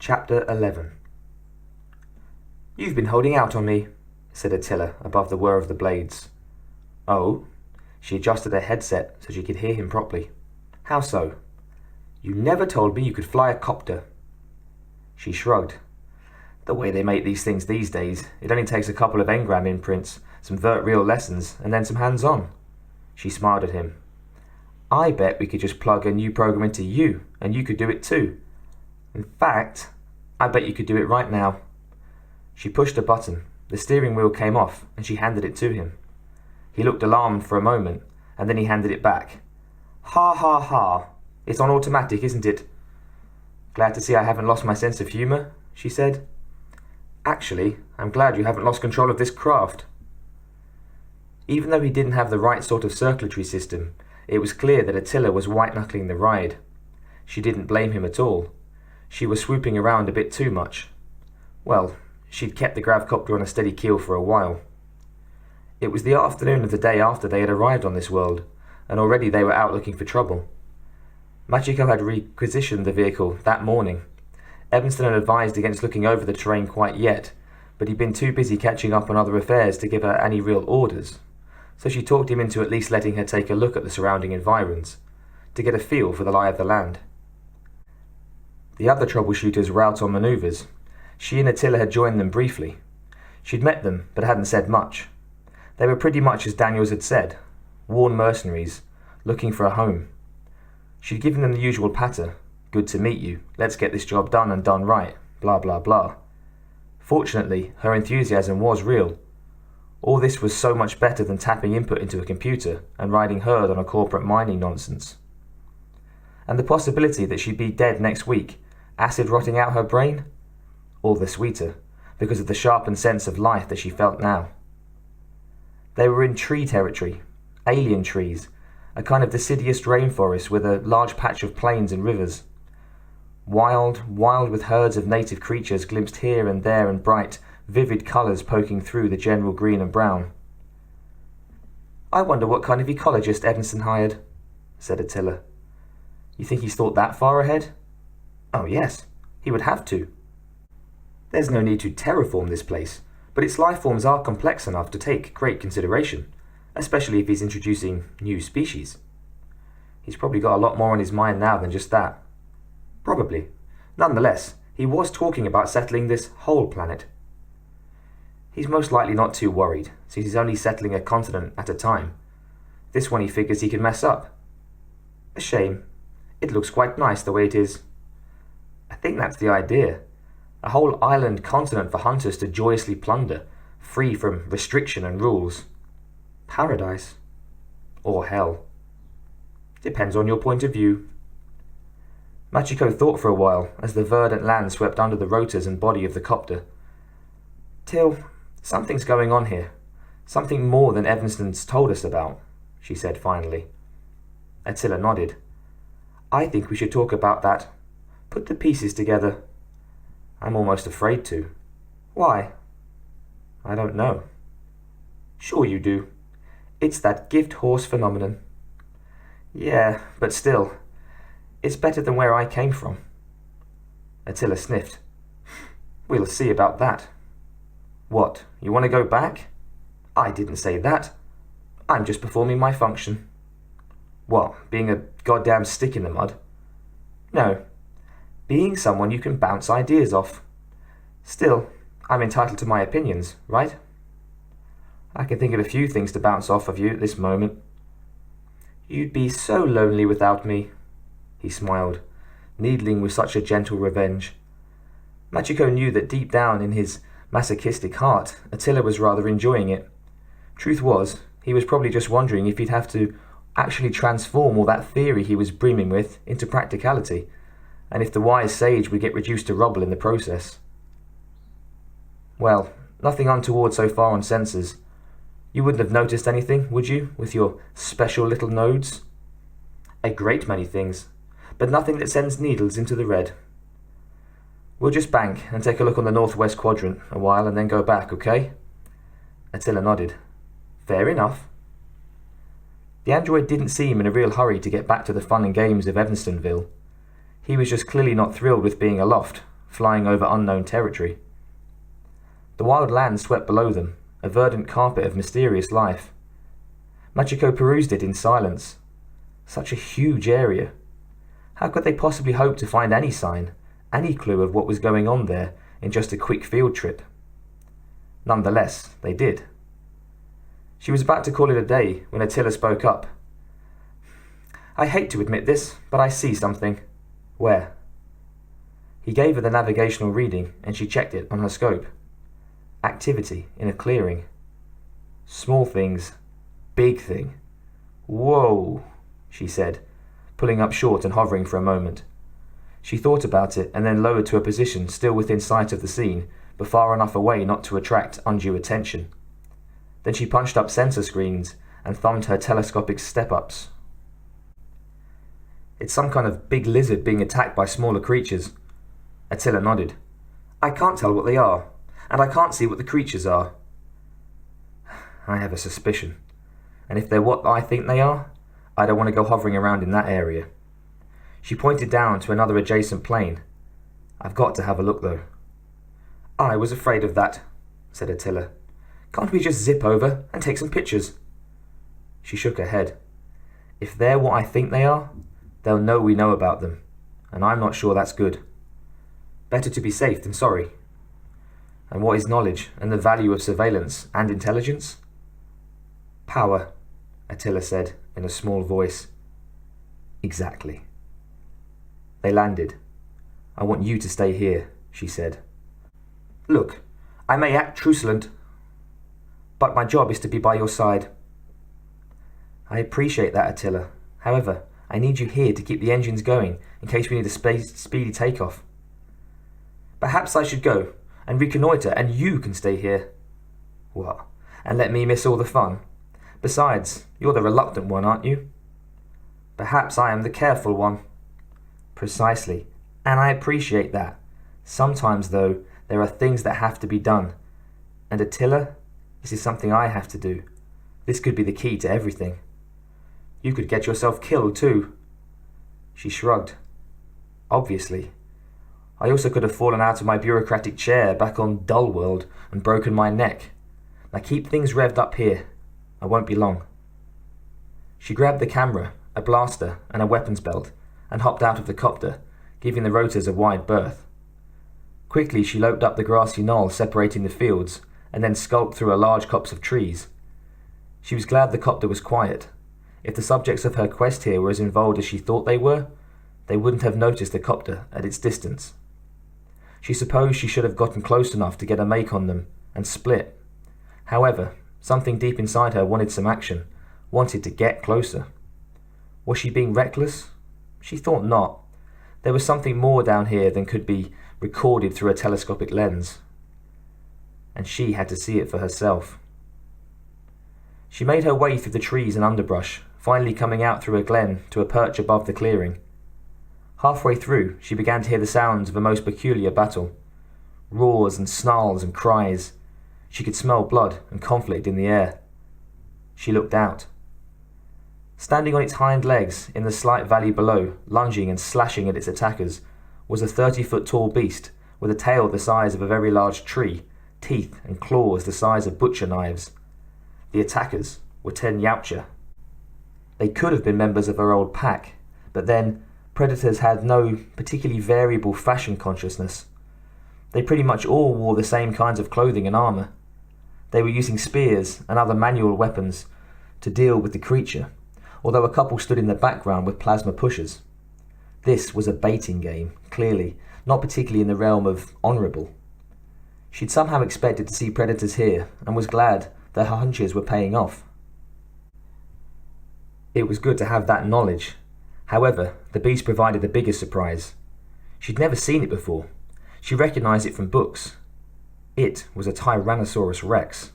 Chapter 11. "You've been holding out on me," said Attila above the whir of the blades. "Oh?" She adjusted her headset so she could hear him properly. "How so?" "You never told me you could fly a copter." She shrugged. "The way they make these things these days, it only takes a couple of engram imprints, some vert real lessons, and then some hands-on." She smiled at him. "I bet we could just plug a new program into you, and you could do it too. In fact, I bet you could do it right now." She pushed a button. The steering wheel came off, and she handed it to him. He looked alarmed for a moment, and then he handed it back. "Ha ha ha. It's on automatic, isn't it?" "Glad to see I haven't lost my sense of humour," she said. "Actually, I'm glad you haven't lost control of this craft." Even though he didn't have the right sort of circulatory system, it was clear that Attila was white-knuckling the ride. She didn't blame him at all. She was swooping around a bit too much. Well, she'd kept the gravcopter on a steady keel for a while. It was the afternoon of the day after they had arrived on this world, and already they were out looking for trouble. Machiko had requisitioned the vehicle that morning. Evanston had advised against looking over the terrain quite yet, but he'd been too busy catching up on other affairs to give her any real orders, so she talked him into at least letting her take a look at the surrounding environs, to get a feel for the lie of the land. The other troubleshooters were out on manoeuvres. She and Attila had joined them briefly. She'd met them, but hadn't said much. They were pretty much as Daniels had said, worn mercenaries, looking for a home. She'd given them the usual patter, "Good to meet you, let's get this job done and done right, blah blah blah." Fortunately, her enthusiasm was real. All this was so much better than tapping input into a computer and riding herd on a corporate mining nonsense. And the possibility that she'd be dead next week, acid rotting out her brain? All the sweeter, because of the sharpened sense of life that she felt now. They were in tree territory, alien trees, a kind of deciduous rainforest with a large patch of plains and rivers. Wild with herds of native creatures glimpsed here and there in bright, vivid colours poking through the general green and brown. "I wonder what kind of ecologist Evanston hired," said Attila. "You think he's thought that far ahead?" "Oh yes, he would have to. There's no need to terraform this place, but its life forms are complex enough to take great consideration, especially if he's introducing new species. He's probably got a lot more on his mind now than just that." "Probably. Nonetheless, he was talking about settling this whole planet." "He's most likely not too worried, since he's only settling a continent at a time. This one he figures he can mess up." "A shame. It looks quite nice the way it is." "I think that's the idea. A whole island continent for hunters to joyously plunder, free from restriction and rules. Paradise. Or hell. Depends on your point of view." Machiko thought for a while as the verdant land swept under the rotors and body of the copter. "Till, something's going on here. Something more than Evanston's told us about," she said finally. Attila nodded. "I think we should talk about that. Put the pieces together." "I'm almost afraid to." "Why?" "I don't know." "Sure you do. It's that gift horse phenomenon." "Yeah, but still, it's better than where I came from." Attila sniffed. "We'll see about that." "What, you want to go back?" "I didn't say that. I'm just performing my function." "What, being a goddamn stick in the mud?" "No. Being someone you can bounce ideas off. Still, I'm entitled to my opinions, right?" "I can think of a few things to bounce off of you at this moment." "You'd be so lonely without me." He smiled, needling with such a gentle revenge. Machiko knew that deep down in his masochistic heart, Attila was rather enjoying it. Truth was, he was probably just wondering if he'd have to actually transform all that theory he was brimming with into practicality, and if the wise sage would get reduced to rubble in the process. "Well, nothing untoward so far on sensors. You wouldn't have noticed anything, would you, with your special little nodes?" "A great many things, but nothing that sends needles into the red." "We'll just bank and take a look on the northwest quadrant a while and then go back, okay?" Attila nodded. "Fair enough." The android didn't seem in a real hurry to get back to the fun and games of Evanstonville. He was just clearly not thrilled with being aloft, flying over unknown territory. The wild land swept below them, a verdant carpet of mysterious life. Machiko perused it in silence. Such a huge area. How could they possibly hope to find any sign, any clue of what was going on there in just a quick field trip? Nonetheless, they did. She was about to call it a day when Attila spoke up. "I hate to admit this, but I see something." "Where?" He gave her the navigational reading and she checked it on her scope. Activity in a clearing. Small things, big thing. "Whoa," she said, pulling up short and hovering for a moment. She thought about it and then lowered to a position still within sight of the scene, but far enough away not to attract undue attention. Then she punched up sensor screens and thumbed her telescopic step-ups. "It's some kind of big lizard being attacked by smaller creatures." Attila nodded. "I can't tell what they are, and I can't see what the creatures are." "I have a suspicion, and if they're what I think they are, I don't want to go hovering around in that area." She pointed down to another adjacent plane. "I've got to have a look, though." "I was afraid of that," said Attila. "Can't we just zip over and take some pictures?" She shook her head. "If they're what I think they are, they'll know we know about them, and I'm not sure that's good. Better to be safe than sorry." "And what is knowledge and the value of surveillance and intelligence?" "Power," Attila said in a small voice. "Exactly." They landed. "I want you to stay here," she said. "Look, I may act truculent, but my job is to be by your side." "I appreciate that, Attila. However, I need you here to keep the engines going in case we need a speedy takeoff." "Perhaps I should go and reconnoitre and you can stay here." "What, and let me miss all the fun? Besides, you're the reluctant one, aren't you?" "Perhaps I am the careful one." "Precisely, and I appreciate that. Sometimes, though, there are things that have to be done. And Attila, this is something I have to do. This could be the key to everything." "You could get yourself killed, too." She shrugged. "Obviously. I also could have fallen out of my bureaucratic chair back on Dull World and broken my neck. Now keep things revved up here. I won't be long." She grabbed the camera, a blaster, and a weapons belt, and hopped out of the copter, giving the rotors a wide berth. Quickly she loped up the grassy knoll separating the fields, and then skulked through a large copse of trees. She was glad the copter was quiet. If the subjects of her quest here were as involved as she thought they were, they wouldn't have noticed the copter at its distance. She supposed she should have gotten close enough to get a make on them, and split. However, something deep inside her wanted some action, wanted to get closer. Was she being reckless? She thought not. There was something more down here than could be recorded through a telescopic lens. And she had to see it for herself. She made her way through the trees and underbrush, finally coming out through a glen to a perch above the clearing. Halfway through, she began to hear the sounds of a most peculiar battle. Roars and snarls and cries. She could smell blood and conflict in the air. She looked out. Standing on its hind legs in the slight valley below, lunging and slashing at its attackers, was a 30-foot-tall beast with a tail the size of a very large tree, teeth and claws the size of butcher knives. The attackers were 10 Yautja. They could have been members of her old pack, but then predators had no particularly variable fashion consciousness. They pretty much all wore the same kinds of clothing and armour. They were using spears and other manual weapons to deal with the creature, although a couple stood in the background with plasma pushers. This was a baiting game, clearly, not particularly in the realm of honourable. She'd somehow expected to see predators here, and was glad that her hunches were paying off. It was good to have that knowledge. However, the beast provided the biggest surprise. She'd never seen it before. She recognised it from books. It was a Tyrannosaurus Rex.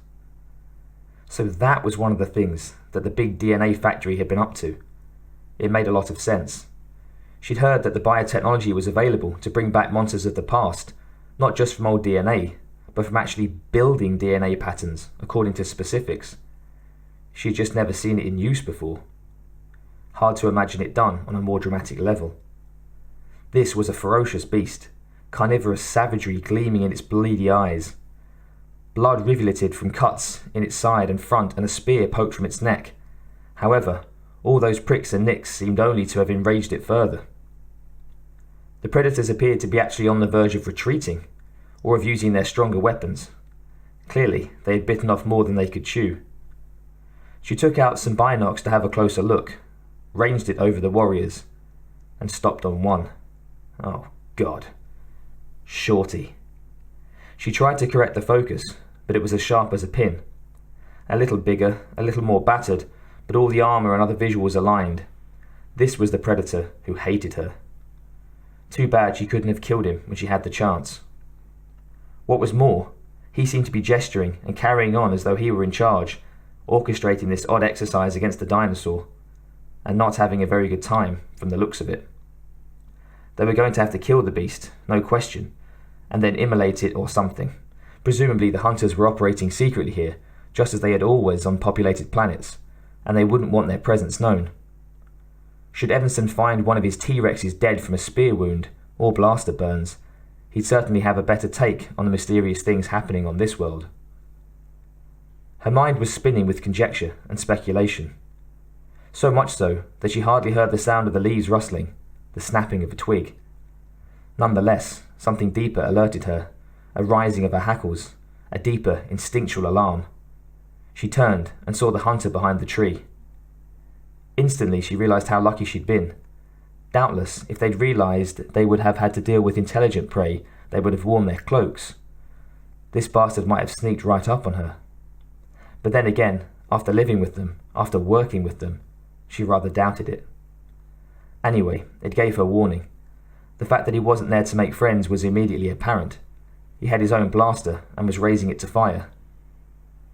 So that was one of the things that the big DNA factory had been up to. It made a lot of sense. She'd heard that the biotechnology was available to bring back monsters of the past, not just from old DNA, but from actually building DNA patterns according to specifics. She had just never seen it in use before. Hard to imagine it done on a more dramatic level. This was a ferocious beast, carnivorous savagery gleaming in its bleedy eyes. Blood rivulated from cuts in its side and front, and a spear poked from its neck. However, all those pricks and nicks seemed only to have enraged it further. The predators appeared to be actually on the verge of retreating, or of using their stronger weapons. Clearly, they had bitten off more than they could chew. She took out some binocs to have a closer look, ranged it over the warriors, and stopped on one. Oh, God. Shorty. She tried to correct the focus, but it was as sharp as a pin. A little bigger, a little more battered, but all the armor and other visuals aligned. This was the predator who hated her. Too bad she couldn't have killed him when she had the chance. What was more, he seemed to be gesturing and carrying on as though he were in charge, orchestrating this odd exercise against the dinosaur, and not having a very good time from the looks of it. They were going to have to kill the beast, no question, and then immolate it or something. Presumably the hunters were operating secretly here, just as they had always on populated planets, and they wouldn't want their presence known. Should Evanson find one of his T-Rexes dead from a spear wound or blaster burns, he'd certainly have a better take on the mysterious things happening on this world. Her mind was spinning with conjecture and speculation. So much so that she hardly heard the sound of the leaves rustling, the snapping of a twig. Nonetheless, something deeper alerted her, a rising of her hackles, a deeper instinctual alarm. She turned and saw the hunter behind the tree. Instantly she realized how lucky she'd been. Doubtless, if they'd realized they would have had to deal with intelligent prey, they would have worn their cloaks. This bastard might have sneaked right up on her. But then again, after living with them, after working with them, she rather doubted it. Anyway, it gave her warning. The fact that he wasn't there to make friends was immediately apparent. He had his own blaster and was raising it to fire.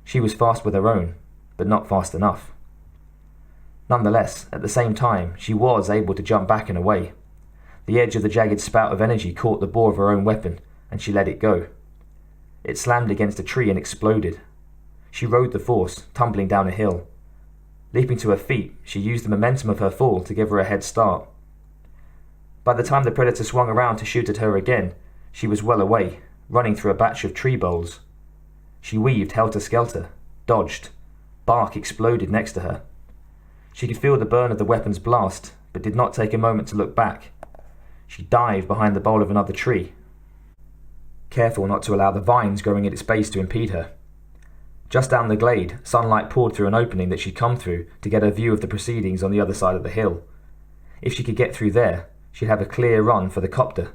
She was fast with her own, but not fast enough. Nonetheless, at the same time, she was able to jump back and away. The edge of the jagged spout of energy caught the bore of her own weapon, and she let it go. It slammed against a tree and exploded. She rode the force, tumbling down a hill. Leaping to her feet, she used the momentum of her fall to give her a head start. By the time the predator swung around to shoot at her again, she was well away, running through a batch of tree boles. She weaved helter-skelter, dodged. Bark exploded next to her. She could feel the burn of the weapon's blast, but did not take a moment to look back. She dived behind the bole of another tree, careful not to allow the vines growing at its base to impede her. Just down the glade, sunlight poured through an opening that she'd come through to get a view of the proceedings on the other side of the hill. If she could get through there, she'd have a clear run for the copter.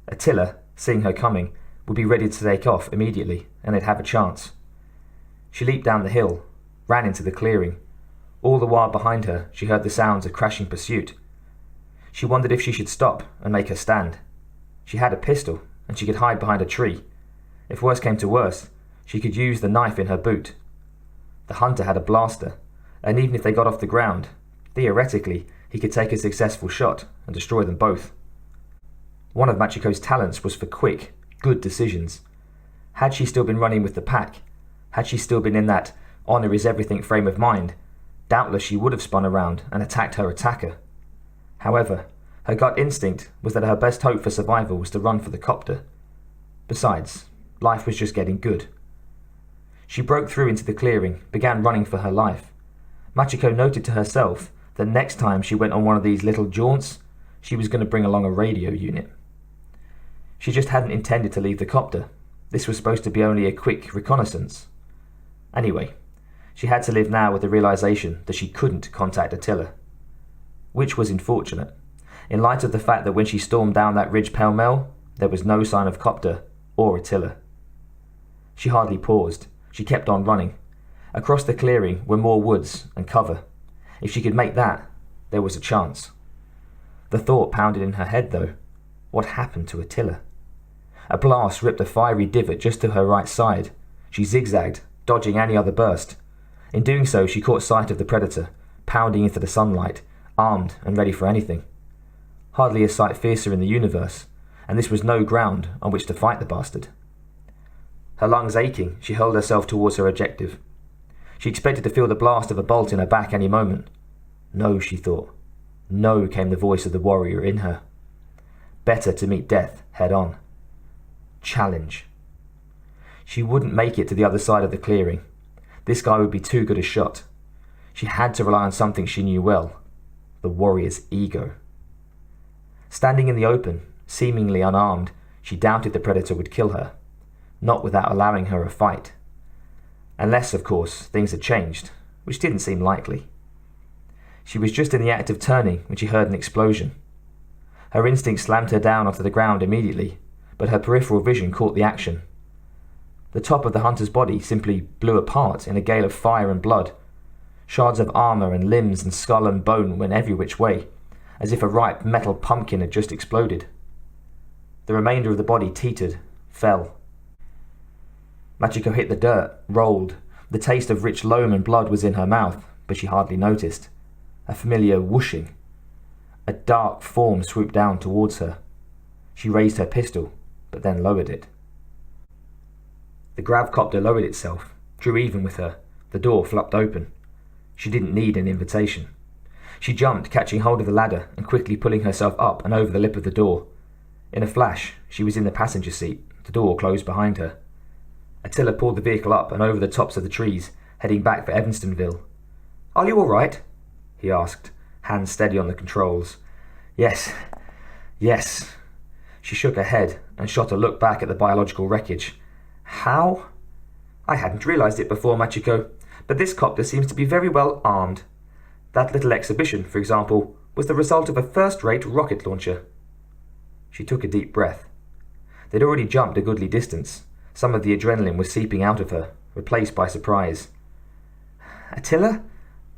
Attila, seeing her coming, would be ready to take off immediately, and they'd have a chance. She leaped down the hill, ran into the clearing. All the while behind her, she heard the sounds of crashing pursuit. She wondered if she should stop and make her stand. She had a pistol, and she could hide behind a tree. If worse came to worse, she could use the knife in her boot. The hunter had a blaster, and even if they got off the ground, theoretically, he could take a successful shot and destroy them both. One of Machiko's talents was for quick, good decisions. Had she still been running with the pack, had she still been in that honor is everything frame of mind, doubtless she would have spun around and attacked her attacker. However, her gut instinct was that her best hope for survival was to run for the copter. Besides, life was just getting good. She broke through into the clearing, began running for her life. Machiko noted to herself that next time she went on one of these little jaunts, she was going to bring along a radio unit. She just hadn't intended to leave the copter. This was supposed to be only a quick reconnaissance. Anyway, she had to live now with the realization that she couldn't contact Attila. Which was unfortunate, in light of the fact that when she stormed down that ridge pell-mell, there was no sign of copter or Attila. She hardly paused. She kept on running. Across the clearing were more woods and cover. If she could make that, there was a chance. The thought pounded in her head, though. What happened to Attila? A blast ripped a fiery divot just to her right side. She zigzagged, dodging any other burst. In doing so, she caught sight of the predator, pounding into the sunlight, armed and ready for anything. Hardly a sight fiercer in the universe, and this was no ground on which to fight the bastard. Her lungs aching, she hurled herself towards her objective. She expected to feel the blast of a bolt in her back any moment. No, she thought. No, came the voice of the warrior in her. Better to meet death head on. Challenge. She wouldn't make it to the other side of the clearing. This guy would be too good a shot. She had to rely on something she knew well, the warrior's ego. Standing in the open, seemingly unarmed, she doubted the predator would kill her, not without allowing her a fight. Unless, of course, things had changed, which didn't seem likely. She was just in the act of turning when she heard an explosion. Her instinct slammed her down onto the ground immediately, but her peripheral vision caught the action. The top of the hunter's body simply blew apart in a gale of fire and blood. Shards of armor and limbs and skull and bone went every which way, as if a ripe metal pumpkin had just exploded. The remainder of the body teetered, fell. Machiko hit the dirt, rolled. The taste of rich loam and blood was in her mouth, but she hardly noticed. A familiar whooshing. A dark form swooped down towards her. She raised her pistol, but then lowered it. The gravcopter lowered itself, drew even with her. The door flopped open. She didn't need an invitation. She jumped, catching hold of the ladder and quickly pulling herself up and over the lip of the door. In a flash, she was in the passenger seat. The door closed behind her. Attila pulled the vehicle up and over the tops of the trees, heading back for Evanstonville. "Are you all right?" he asked, hands steady on the controls. Yes. She shook her head and shot a look back at the biological wreckage. How? I hadn't realized it before, Machiko, but this copter seems to be very well armed. That little exhibition, for example, was the result of a first-rate rocket launcher. She took a deep breath. They'd already jumped a goodly distance. Some of the adrenaline was seeping out of her, replaced by surprise. "Attila?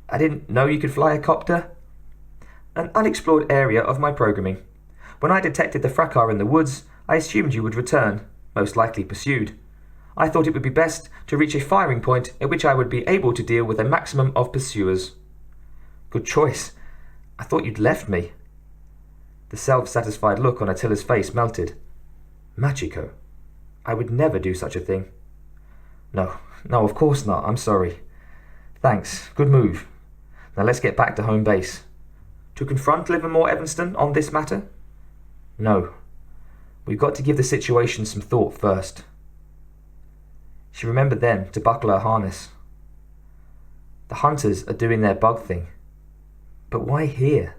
I didn't know you could fly a copter." "An unexplored area of my programming. When I detected the fracas in the woods, I assumed you would return, most likely pursued. I thought it would be best to reach a firing point at which I would be able to deal with a maximum of pursuers." "Good choice. I thought you'd left me." The self-satisfied look on Attila's face melted. "Machiko, I would never do such a thing." No, of course not. I'm sorry. Thanks. Good move. Now let's get back to home base. To confront Livermore Evanston on this matter? No. We've got to give the situation some thought first. She remembered then to buckle her harness. The hunters are doing their bug thing. But why here?